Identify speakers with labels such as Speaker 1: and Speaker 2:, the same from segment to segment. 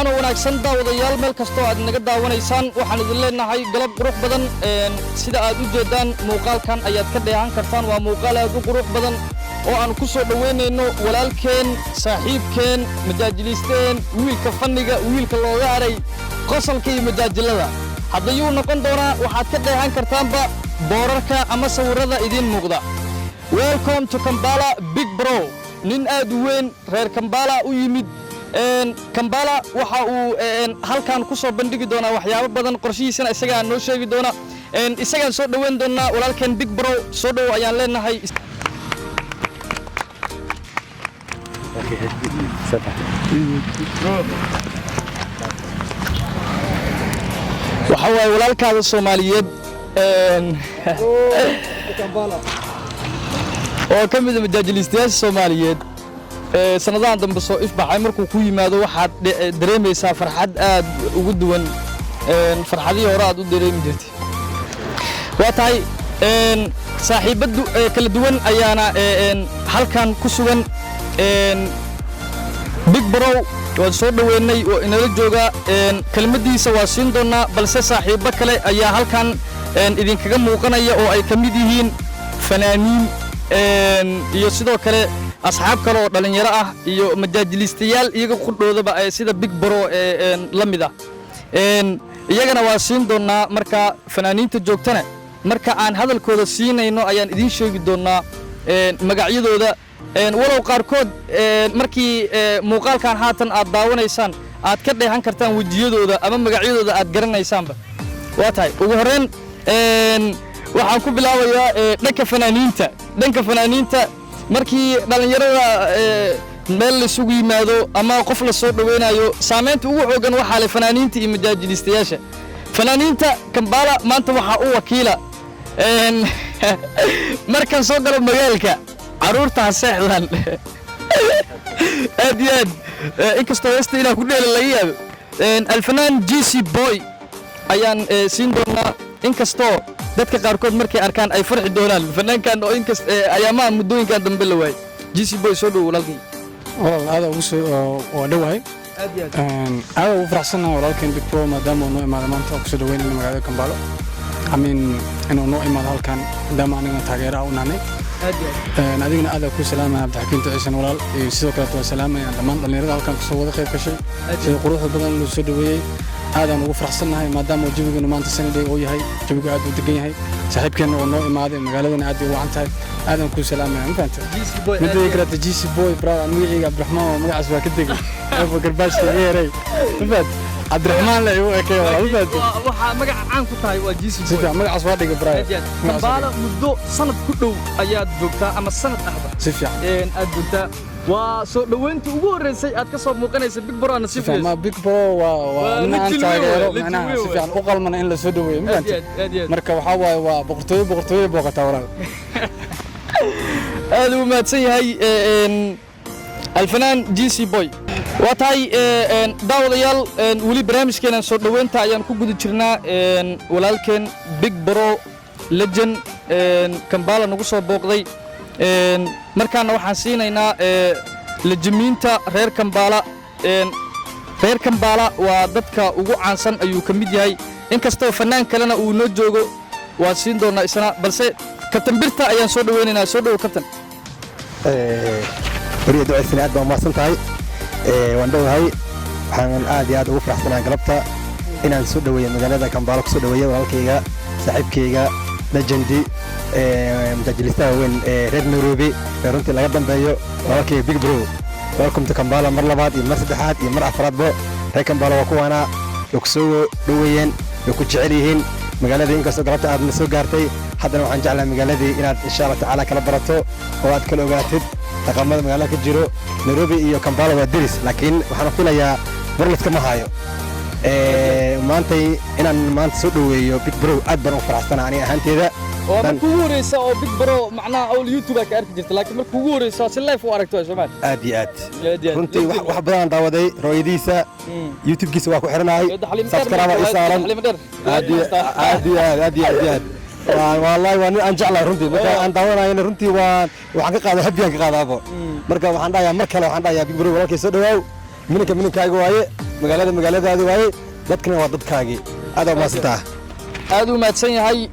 Speaker 1: wacan oo wanaagsan daawadayaal meel kastoo aad naga daawanaysaan waxaan idin leenahay galab qurux badan sida aad u jeedaan muuqaalkan ayaad ka dheehan kartaan waa muuqaal aad u qurux badan oo aan ku soo dhaweynayno walaalkeen saaxiibkeen majaajiliisteen wiilka fanniga wiilka looga haray qosolka iyo majaajilada haddayuu noqon doonaa waxaad ka dheehan kartaanba boorarka ama sawirrada idiin muuqda welcome to Kampala Big Bro nin aad u weyn reer Kampala u yimid Kampala waxa uu halkan ku soo bandhigi doona waxyaabo badan qorshihiisana isaga noo sheegi doona isaga soo dhaweyn doona walaalkeen Big Bro soo dhaw ayaan leenahay waxa way walaalkaada Soomaaliyeed
Speaker 2: Kampala
Speaker 1: oo kamid ah majaajilistayaasha Soomaaliyeed sanadahan dambe soo ifbaxay markuu ku yimaado waxaad dareemaysaa farxad aad ugu duwan farxadii hore aad u dareemi jirtay waa tahay saaxiibadu kala duwan ayaana halkan ku sugan Big Bro waan soo dhaweynay oo inala jooga kelmadiisa waa siin doonaa balse saaxiibo kale ayaa halkan idinkaga muuqanaya oo ay kamid yihiin fanaaniin iyo sidoo kale asxaab kale oo dhalinyaro ah iyo majaajilistayaal iyaga qudhoodaba ay sida Big Bro la mid ah iyagana waa siin doonaa marka fanaaniinta joogtana marka aan hadalkooda siinayno ayaan idin sheegi doonaa magacyadooda walow qaarkood markii muuqaalkan haatan aad daawanaysaan aad ka dheehan kartaan wajiyadooda ama magacyadooda aad garanaysaanba waa tahay ugu horeen waxaan ku bilaabayaa dhanka fanaaniinta markii dhalinyarada meel la isugu yimaado ama qof la soo dhaweynayo saameynta ugu xoogan waxa leh fanaaniinta iyo majaajilistayaasha fanaaniinta Kampala maanta waxa uu wakiila markan soo galo magaalka caruurta seexdan aad inkastoo heesta inaan ku dheela laga yaabo alfanaan GC Boy ayaan siin doonaa inkastoo dadka qaarkood markay arkaan ay farxi doonaan fanaankan oo inkast ayaamaha muddooyinkan dambe la waayay GC Boy soo dhow walaalkii
Speaker 2: aad ugu soo oo dhawahay aad ugu faraxsanahay walaalkeen Big Bro maadaama uu noo imaado maanta ku soo dhaweynayna magaalada Kampala inuu noo imaado halkan maadaama aniga taageeraha u nahnay adigana aad ku salaamay Abdixakiin Ciisan walaal iyo sidoo kale waa salaamay dhammaan dhalinyarada halkan ku soo wada qayb gashay sida quruxda badan loo soo dhaweeyay aadaan ugu faraxsanahay maadaama jawigeenu maanta sanadii uu yahay jawigu aad u degan yahay saaxiibkeena oo noo imaaday magaaladana aad u wacan tahay aadaan ku salaamay maanta midda kale GC Boy brother magacayga Abdiraxmaan oo magacaas waa ka degay oo garbaashka yeeray Abdiraxmaan la igu ekay
Speaker 1: waxa magac caan ku tahay waa GC Boy
Speaker 2: sida magacaas waa dhigay brother
Speaker 1: Kampala muddo sanad ku dhow ayaad joogtaa ama sanad ahba
Speaker 2: si fiican
Speaker 1: aad joogtaa waa soo dhaweynta ugu horeysay aad ka soo muuqanaysa Big Bro ana si fiican
Speaker 2: ma Big Bro waa inaan taageero macnaha si fiican u qalmana in la soo dhaweeyo marka waxa waaye waa boqortooyo booqata walaal
Speaker 1: aad u mahadsan yahay alfanaan GC Boy waa tahay daawadayaal weli barnaamijkeena soo dhaweynta ayaan ku guda jirnaa walaalkeen Big Bro legend Kampala nagu soo booqday markaana waxaan siinaynaa lejimiinta reer Kampala waa dadka ugu caansan ayuu ka mid yahay inkastoo fanaan kalena uu noo joogo waa siin doonaa isna balse kabtan birta ayaan soo dhaweynaynaa soo dhaw kabtan
Speaker 3: wariye duceysana aad baa umahadsan tahay waan dhowahay waxaan aad iyo aad ugu faraxsanahay galabta inaan soo dhaweeyo magaalada Kampala ku soo dhaweeyo walaalkayga saaxiibkayga legendi majaajilistaha weyn reer Nairobi runtii laga dambeeyo walaalkayga Big Bro welcome to Kampala mar labaad iyo mar saddexaad iyo mar afraadba reer Kampala waa kuwaana ku soo dhaweeyeen ku jecel yihiin magaalada inkastoo galabta aad na soo gaartay haddana waxaan jeclahay magaaladii inaad insha Allah tacaala kala barato oo aad kala ogaatid dhaqamada magaalada ka jiro Nairobi iyo Kampala waa diris laakiin waxaan filayaa warladka ma hayo maanta inaan maanta soo dhaweeyo Big Bro aad baan u faraxsanahay aniga ahaanteeda
Speaker 1: oo markuu ugu horeysa oo Big Bro macnaha oo YouTube ka arki jirtay laakiin markuu ugu horeysa si live u aragto Soomaali
Speaker 3: aad iyo aad runtii wax badan daawaday rooyadiisa YouTube-kiisa waa ku xiranahay subscribe isaaran aad والله وانا انجع له رنتي marka aan daawanayna runtii waxaan ka qaaday habiyaan ka qaadaabo marka waxaan dhahayaa mar kale waxaan dhahayaa Big Bro walaalkay soo dhawaaw mininkaaga waaye magaaladaadi waaye dadkana waa dadkaagii aad u mahadsantaa
Speaker 1: aad u mahadsan yahay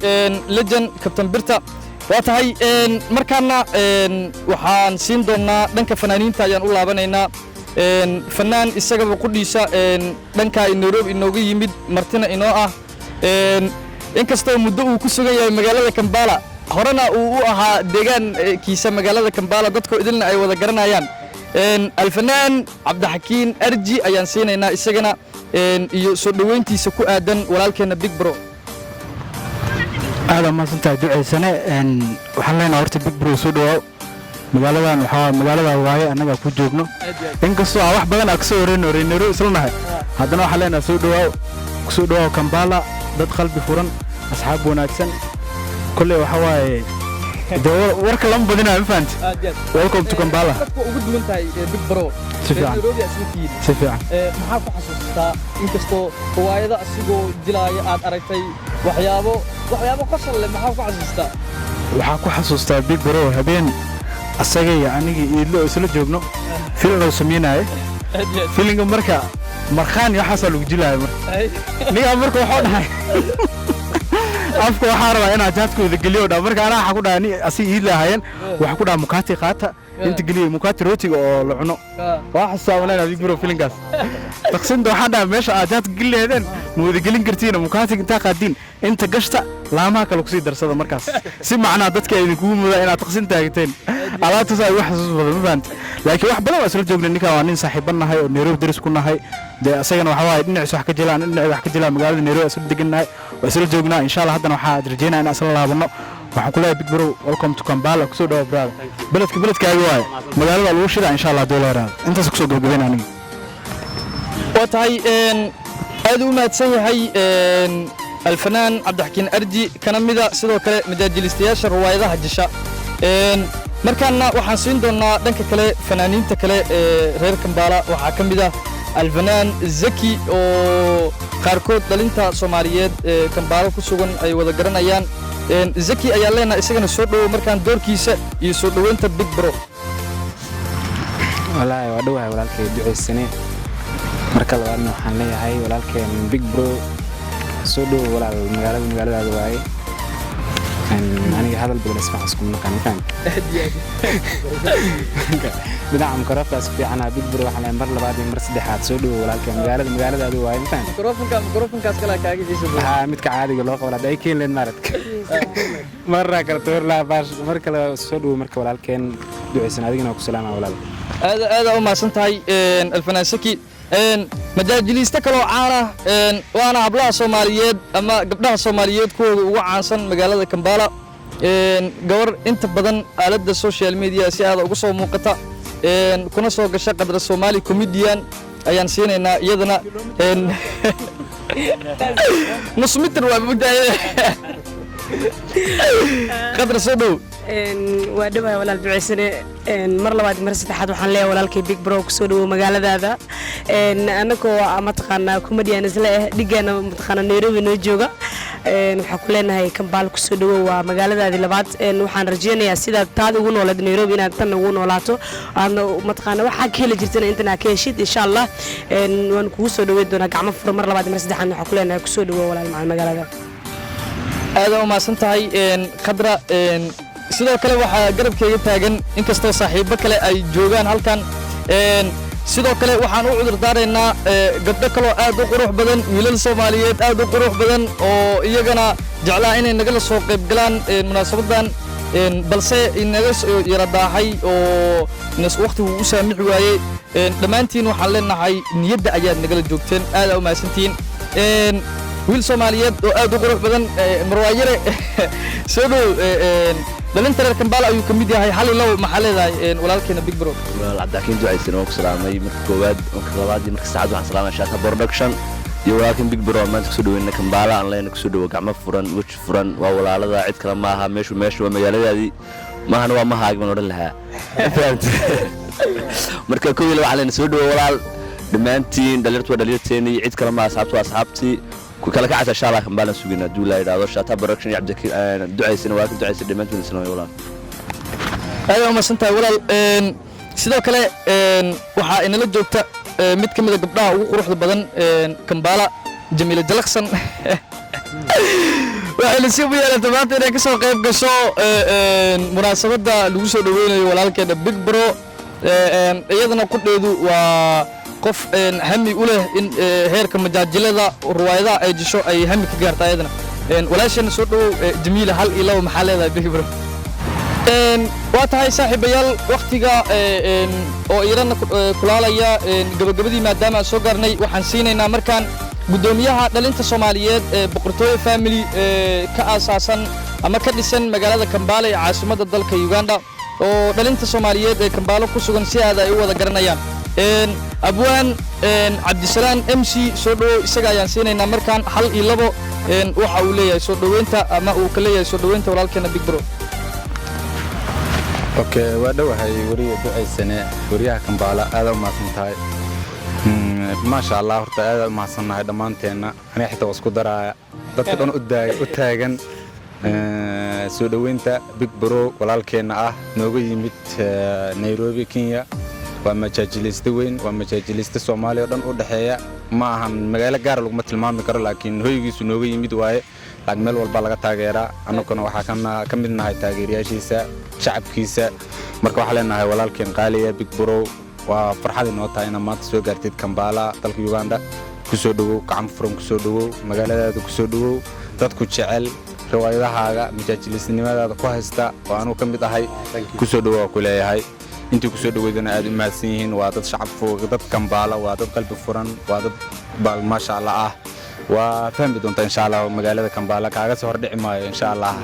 Speaker 1: legend Captain Birta waa tahay markaana waxaan siin doonaa dhanka fanaaniinta ayaan u laabanaynaa fanaan isagaba qudhiisa dhanka Nairobi inooga yimid martina inoo ah inkastoo muddo uu ku sugan yahay magaalada Kampala horena uu u ahaa deegaankiisa magaalada Kampala dadku idilna ay wada garanayaan الفنان عبد الحكيم أرجي أيان سينا إسجنا يسودوينتي سكو آدن ولكن بيج برو
Speaker 2: هذا ما سنت دعي سنة وحلينا ورت بيج برو سودو مقالة مقالة واعي أنا بقول جوجنا إنك سوا واحد بدنا أكسر رينو سلنا هذا حلينا سودو كمبالا دخل بفورن أصحابنا أكسن كل وحواي ورك لام بدنا فهمت welcome to Kampala
Speaker 1: ugu duwan tahay big bro Nairobi aslikiin
Speaker 2: sifiican
Speaker 1: maxaa ku xasuustaa inkastoo waayada asigoo jilaaya aad aragtay waxyaabo qosol leh maxaa ku xasuustaa
Speaker 2: waxaa ku xasuustaa big bro habeen asaga iyo aniga iidlo isla joogno filim oo sameeyay filimka markaan waxa lagu jilaayo marka waxa dhahay afku waxaa rabaa inaan jaadkooda geliyo dhaa marka anaa waxa ku dhaani asi iid lahaayeen waxa ku dhaa mukaati qaata inta geliyo mukaati rootiga oo la cuno waxa saawanaa big bro filinkaas taqsinta waxa dhaa meesha aad jaad geleedeen muuda gelin kartiin mukaati inta qaadin inta gashta laamaha kale ku sii darsada markaas si macnaa dadka ay idinku muda inaad taqsin taagteen alaabtaas ay wax xasuus badan ma fahanti laakiin wax badan waa isla joognay ninka waa nin saaxiibanahay oo Nairobi daris ku nahay de asagana waxa waay dhinaciisa wax ka jilaan wax ka jilaa magaalada Nairobi isla deganahay waa isla joognaa insha Allah haddana waxa rajeynaa in asla laabano waxaan ku leeyahay big bro welcome to Kampala ku soo dhaw brother beledkaaga waay magaalada lagu shidaa insha Allah doolara intaas ku soo gabagabeyn aniga
Speaker 1: waa tahay aad u mahadsan yahay الفنان عبد الحكيم أرجي كان مذا سيدو كله مجاجلستياش رواية هجشة مركنا وحاسين دونا دنك كله فنانين تكله غير كمبالا وحكم مذا الفنان زكي أو خاركود دلنتا سوماليات كمبالا كسوغن أي وذا قرن أيان زكي أيالنا إسقنا الصوت مركان دور كيسة يصوت وأنت بيج برو
Speaker 4: والله ودوها ولكن دعي السنة مركل وأنا حنلي هاي ولكن بيج برو سودو ولا المقالة هذا واي أنا هذا البلد اسمع اسكم مكان فين بدعم ميكروفون أسبوع أنا بيج برو على مرة بعد مرة حات سودو ولكن المقالة هذا واي فين
Speaker 1: ميكروفون كاسكلا كاجي في سودو
Speaker 4: ها متكعادي قالوا ولا ده يكين لين مرتك مرة كرتور لا باش مركل سودو مركل ولكن دعي سنة دينا وكسلامة ولا
Speaker 1: هذا ما سنتهاي الفنان سكي مجاجليستا كلو عانا وانا hablaha Soomaaliyeed ama gabdhaha Soomaaliyeed kuwa ugu caansan magaalada Kampala gabar inta badan aalada social media si aad ugu soo muuqata kuna soo gashay qadar Soomaali comedian ayaan siinayna iyadana nus mitir waa mudday qadar soo dhow
Speaker 5: waa dhawahay walaal duceysane mar labaad mar saddexaad waxaan leeyahay walaalkay big bro ku soo dhawo magaaladaada anagoo ama taqaana comedian isla dhigana taqaana Nairobi noo jooga waxa ku leenahay Kampala ku soo dhawo waa magaaladaadi labaad waxaan rajeynayaa sida taad ugu noolaad Nairobi inaad tan ugu noolaato aadna ma taqaana waxa ka heli jirtana intana ka heshid insha Allah waan kugu soo dhaweey doonaa gacmo furo mar labaad mar saddexaad waxa ku leenahay ku soo dhawo walaal magaalada
Speaker 1: aad u maasantahay khadra sidoo kale waxa garabkeega taagan inkastoo saaxiibo kale ay joogaan halkan sidoo kale waxaan u cudur daareynaa gabdho kale aad u qurux badan wiilal Soomaaliyeed aad u qurux badan oo iyagana jeclaa inay naga soo qayb galaan munaasabadan balse inaga yara daahay oo nas waqtigu u saamixi waayay dhamaantiin waxaan leenahay niyadda ayaad nagala joogteen aad u maasantiin wiil Soomaaliyeed oo aad u qurux badan marwaayire soo dhow dalinta reer Kampala ayuu kamid yahay xalay law maxaleedahay walaalkeena big bro
Speaker 6: walaal Cabdilaakiin ducaysan oo ku salaamay marka koowaad marka labaad marka saacad waxaan salaamay shaata production iyo walaalkeen big bro maanta ku soo dhaweeyna Kampala aan leeyna ku soo dhawo gacmo furan wajh furan waa walaalada cid kale ma aha meeshu waa magaaladaadii maahana waa mahaagman oran lahaa marka koowaad waxaan leeyna soo dhawo walaal dhamaantiin dhalinyarteena cid kale ma asxaabtii كل كعس إن شاء الله كمبالن سوينا دولا إذا شاتا بركشني عبد دعيسنا واقف دعيس دمتنا سنوي ولا أيوة ما سنتها ولا سيدا كلا وحا إن لجوكتا
Speaker 1: mid ka mid ah gabdhaha ugu quruxda badan Kampala Jamiila Jalaqsan waxay la soo yeelatay maanta inay ka soo qayb gasho munaasabada lagu soo dhaweynayo walaalkeeda Big Bro iyadana ku dheedu waa qof hami u leh in heerka majaajilada ruwaayadaha ay jisho ay hami ka gaarto iyadana walaashana soo dhawow Jamiila hal iyo laba maxaa leedahay Big Bro waa tahay saaxiibayaal waqtiga oo irana kulaalaya gabagabadii maadaama soo gaarnay waxaan siinaynaa markaan gudoomiyaha dhalinta Soomaaliyeed ee Boqortooyo Family ka aasaasan ama ka dhisan magaalada Kampala ee caasimadda dalka Uganda oo dhalinta Soomaaliyeed ee Kampala ku sugan si aad ay u wada garanayaan abwaan Cabdisalaan MC soo dhawow isaga ayaan siinaynaa markaan hal iyo labo waxa uu leeyahay soo dhaweynta ama uu ka leeyahay soo dhaweynta walaalkeena Big Bro
Speaker 7: اوكي ودوهاي وريه دعيسنه وريها كمبالا هذا ما سنتاي ما شاء الله horta aad ma sanahay dhamaanteena ani xitaa isku daraa dadka dhan u taagan soo dhaweynta Big Bro walaalkeena ah nooga yimid Nairobi Kenya waa majaajilista weyn waa majaajilista Soomaaliya dhan u dhaxeeya ma ahan magaalo gaar lagu ma tilmaami karo laakiin hoygiisu nooga yimid waaye laakiin meel walba laga taageeraa annaguna waxa ka mid nahay taageerayaashiisa shacabkiisa marka waxa leenahay walaalkeen qaaliya Big Bro waa farxad inoo tahay inaad maanta soo gaartid Kampala dalka Uganda ku soo dhawow gacmo furan ku soo dhawow magaaladaada ku soo dhawow dadku jecel riwaayadahaaga majaajilisnimadaada ku haysta oo aanu ka mid ahay ku soo dhawow ku leeyahay intii ku soo dhaweydana aad u mahadsan yihiin waa dad shacab fog dad Kampala waa dad qalbi furan waa dad bal ma sha Allah وفهم بدون إن شاء الله مقالة كمبالا كاغا سهر دعي مايو إن شاء الله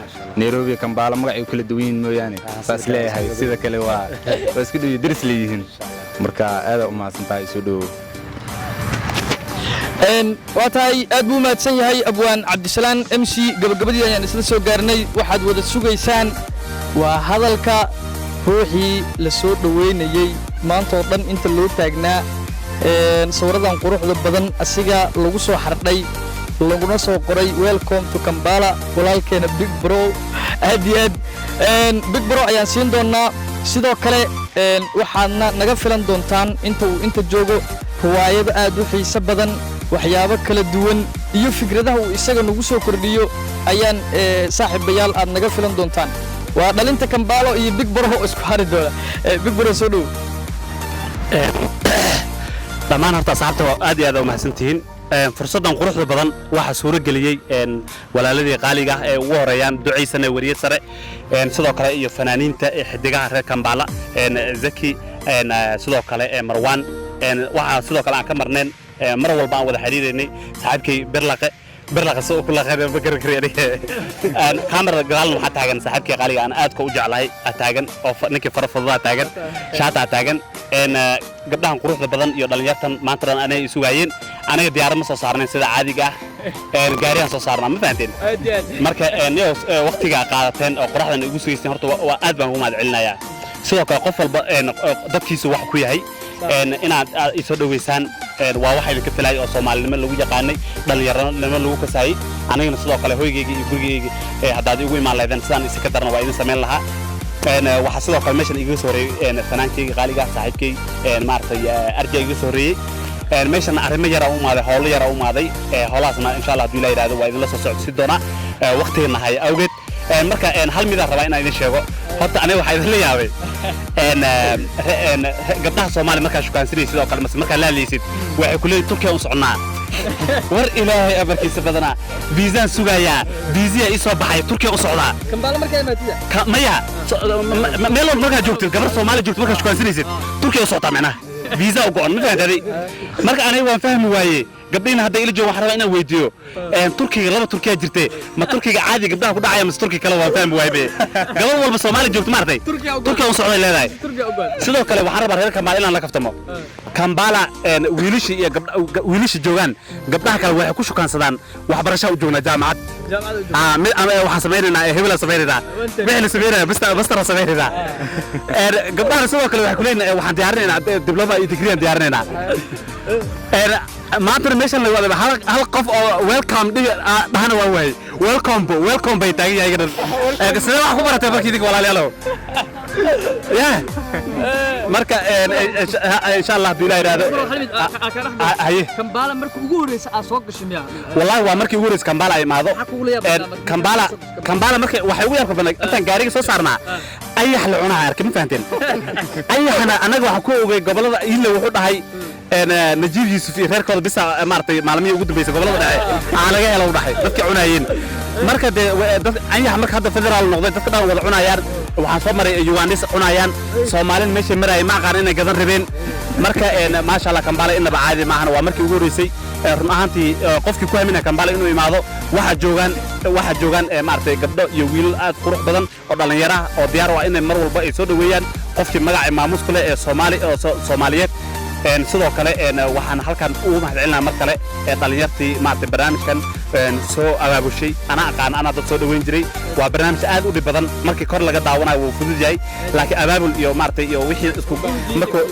Speaker 7: نيروبي كمبالا مقعي وكل دوين مو يعني بس ليه هاي سيدا كلوا بس كده يدرس ليهن مركا هذا أمها سنتاي سودو
Speaker 1: واتاي أدبو ما تسني هاي أبوان عبد السلام MC قبل يعني نسلسو قارني واحد ودا سوغيسان وهذا الكا روحي لسود وين يي ما انتوضن انت اللو تاقنا sawiradan quruxda badan asiga lagu soo xardhay laguna soo qoray welcome to Kampala walaalkeena Big Bro aad Big Bro ayaan siin doonaa sidoo kale waxaadna naga filan doontaan inta joogo riwaayado aad u xiiso badan waxyaabo kala duwan iyo fikradaha uu isaga nagu soo kordhiyo ayaan saaxiibayaal aad naga filan doontaan waa dhalinta Kampala iyo Big Bro isku xari doona Big Bro soo dhow
Speaker 8: dhammaan horta asxaabta aad iyo aad u mahadsantihiin fursadan quruxda badan waxa suura galiyay walaaladii qaaliga ah ee ugu horeeyaan duceysana wariyad sare sidoo kale iyo fanaaniinta xidigaha reer Kampala Zaki sidoo kale Marwan waxa sidoo kale aan ka marneen mar walba aan wada xiriirinay saaxiibkay برلق سوق كل خير بكر كريري كاميرا قال له حتى عن صاحبك قالي أنا أدك وجعلها أتاجن أو نك فرفضة أتاجن شاط أتاجن إن قبلها قروح بدن يضل يرتن ما ترى أنا يسوعين أنا ديار مصر صارنا سيدا عادي جاه جاريان صارنا ما فهمتين مركا نيوس وقت جا قاعدتين أو قرحنا نقول سويسين هرتوا وأدبا هم علنا يا سوق قفل دكتي سوح كويهاي إن يسودوا ويسان وواحد كتلاي أو صومال لما لو يقاني دليران لما لو كساي أنا ينسلوا قال هوي يجي هذا يقول ما لذن سان يسكترنا وين سمين لها وحصلوا قال مشان يجي سوري فنان كي غالي صاحب كي مارتي أرجع يجي سوري مشان أرمي يراو ما ذا هول يراو ما ذي خلاصنا إن شاء الله دولا يراد وين لسه صعد سدنا وقتنا هاي أوجد marka hal mid aan rabaa inaan idin sheego horta aniga waxa idin leeyahay gabdhaha Soomaali marka shukaansiray sidoo kale marka la leeyisid waxay ku leeyihiin Turkiga u soconaa war ilaahay abarkiisa badana viisaan sugaya viisa isoo baxay Turkiga u socdaa
Speaker 1: Kampala markay maatiya
Speaker 8: maya meel marka joogtid gabar Soomaali joogtid marka shukaansinaysid Turkiga u socotaa macnaha viisa u go'an ma fahantaday marka aniga waan fahmi waayay gabdhina hadda ila joogo waxaan rabaa inaan weydiiyo Turkiga laba Turkiga jirtay ma Turkiga caadi gabdhaha ku dhacaya mas Turkiga kale waan fahmi waayay gabar walba Soomaali joogto ma arday Turkiga u socday leedahay sidoo kale waxaan rabaa reer Kampala inaan la kaftamo Kampala wiilishi joogan gabdhaha kale waxay ku shukaansadaan waxbarasho u joogna jaamacad waxaan sameeynaa hebel sameeynaa wixii sameeynaa basta sameeynaa gabdhaha sidoo kale waxay ku leeyihiin waxaan diyaarinaynaa dibloma iyo degree diyaarinaynaa maanta meeshan la wada hal qof oo welcome dhahana waa waayay welcome bay taagan yahay gadan sidee wax ku baratay markii idinka walaalayaalow ya marka insha Allah hadii la yiraahdo haye
Speaker 1: Kampala markii ugu horeysay aad soo gashay miyaa
Speaker 8: wallahi waa markii ugu horeysay Kampala ay imaado Kampala markii waxay ugu yarka badan intaan gaariga soo saarnaa ayax la cunaa arkay ma fahanteen ayaxna anaga waxa ku ogay gobolada ila wuxuu dhahay Najiib Yusuf iyo reerkooda bisa maartay maalmihii ugu dambeysay gobolada dhaxay aan laga helo dhaxay dadka cunayeen marka dad ayax marka hadda federaal noqday dadka dhan wada cunayaan waxaan soo maray Ugandis cunayaan Soomaaliin meesha maray ma aqaan inay gadan rabeen marka ma sha Allah Kampala inaba caadi ma ahan waa markii ugu horeysay run ahaantii qofkii ku haminaa Kampala inuu imaado waxa joogan maartay gabdho iyo wiil aad qurux badan oo dhalinyaro oo diyaar ah inay mar walba ay soo dhaweeyaan qofkii magaca maamus kale ee Soomaaliyeed sidoo kale waxaan halkan ugu mahadcelinaa mar kale dhalinyartii maartay barnaamijkan soo abaabushay ana dad soo dhaweyn jiray waa barnaamij aad u dhib badan markii kor laga daawanayo wuu fudud yahay laakiin abaabul iyo maartay iyo wixii isku markoo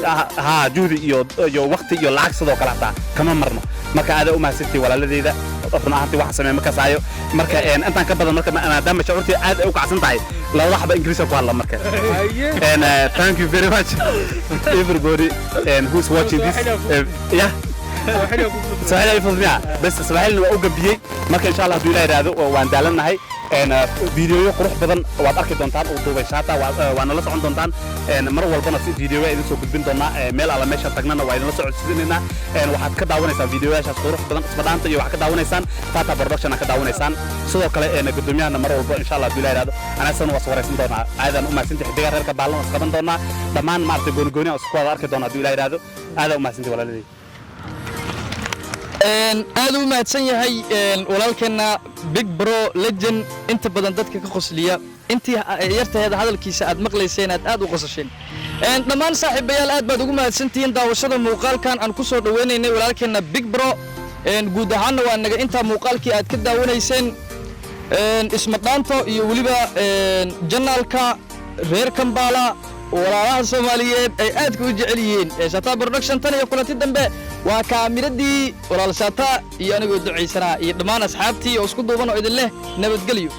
Speaker 8: juhdi iyo waqti iyo lacag sidoo kale hataa kama marno marka aad u mahadsantii walaaladeyda run ahaantii waxa sameeyay marka saayo marka intaan ka badan marka maadaama shucuurtii aad ay u kacsan tahay labada xaba ingiriisi ku hadla marka thank you very much everybody who's watching this yeah سهل يفضلنا بس سهل وأوجبيه ما كان إن شاء الله دولا يرادو وندالنا هاي فيديو قروح بدن وأتأكد دونتان ودوبي شاتا وأنا لسه عند دونتان مرة والبنا في فيديو إذا سو بدبين دونا ميل على ماشة تجنا وإذا لسه عشريننا وحد كده ونيسان فيديو إيش قروح بدن اسمدان تيجي وحد كده ونيسان فاتا برودكشن كده ونيسان سو كله قدومي أنا مرة والبنا إن شاء الله دولا يرادو أنا سن وصورة سن دونا أيضا سنتي حديقة غير كبالون اسكبن دونا دمان مارتي جوني أسكواد أركض دونا دولا يرادو هذا سنتي ولا لدي
Speaker 1: aad u mahadsan yahay walaalkeena Big Bro Legend inta badan dadka ka qosliya intii yartaheeda hadalkiisa aad maqlayseen aad u qosasheen dhammaan saaxiibayaal aad baad ugu mahadsantihiin daawashada muuqaalkan aan ku soo dhaweynaynay walaalkeena Big Bro guud ahaan waa naga inta muuqaalkii aad ka daawanayseen isma dhaanto iyo waliba janaalka reer Kampala walaalaha Soomaaliyeed ay aad ku jecel yihiin Shata Production tan iyo kulanti dambe waa kaamiradii walaal Shata iyo anigoo duceysanaa iyo dhammaan asxaabtii oo isku duuban oo idin leh nabadgelyo